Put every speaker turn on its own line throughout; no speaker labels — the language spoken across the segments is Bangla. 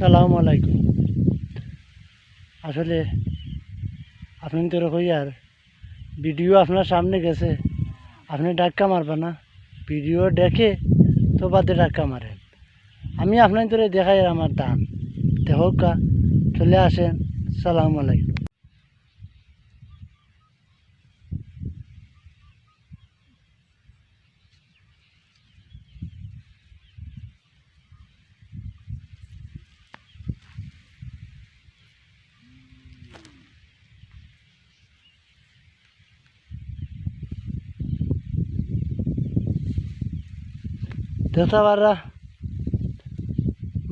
সালাম আলাইকুম। আসলে আপনি তো আর ভিডিও আপনার সামনে গেছে, আপনি ডাক্কা মারবা না, ভিডিও দেখে তো বাদে ডাক্কা মারেন। আমি আপনার তোরে দেখাই আমার দান দেখা, চলে আসেন। সালাম আলাইকুম। দেখতে পারা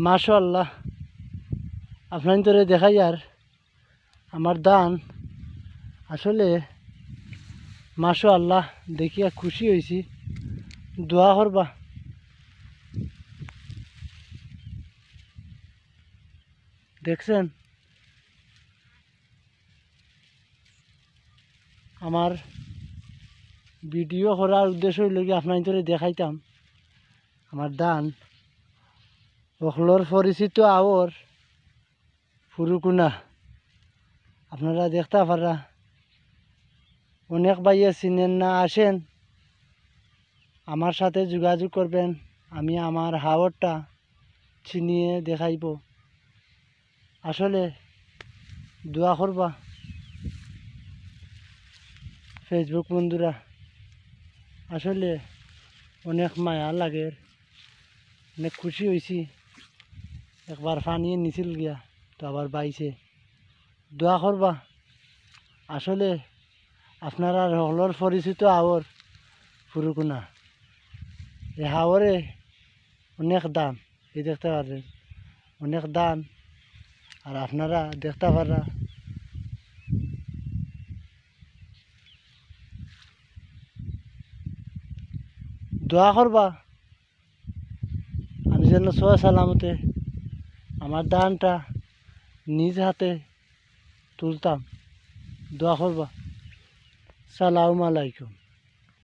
মাশাআল্লাহ, আপনার তোরে দেখাই আর আমার দান আসলে মাশাআল্লাহ দেখিয়া খুশি হয়েছি। দোয়া করবা। দেখছেন আমার ভিডিও করার উদ্দেশ্য হইল কি আপনার তোরে দেখাইতাম আমার দান ওখলোর পরিচিত আওর ফুরুকুনা। আপনারা দেখতে পারা অনেক ভাইয়া চিনেন না, আসেন আমার সাথে যোগাযোগ করবেন, আমি আমার হাওরটা চিনিয়ে দেখাইব। আসলে দোয়া করবা ফেসবুক বন্ধুরা, আসলে অনেক মায়া লাগে, অনেক খুশি হয়েছি। একবার পানিয়ে নিছিল গিয়া তো আবার বাইছে। দোয়া করবা। আসলে আপনারা হলর পরিচিত আওর ফুরুকুনা, এই হাওরে অনেক দাম, এই দেখতে পারেন অনেক দাম। আর আপনারা দেখতে পারা দোয়া করবা আমি যেন সয় সালামতে আমার দানটা নিজ হাতে তুলতাম। দোয়া করবা। সালাম আলাইকুম।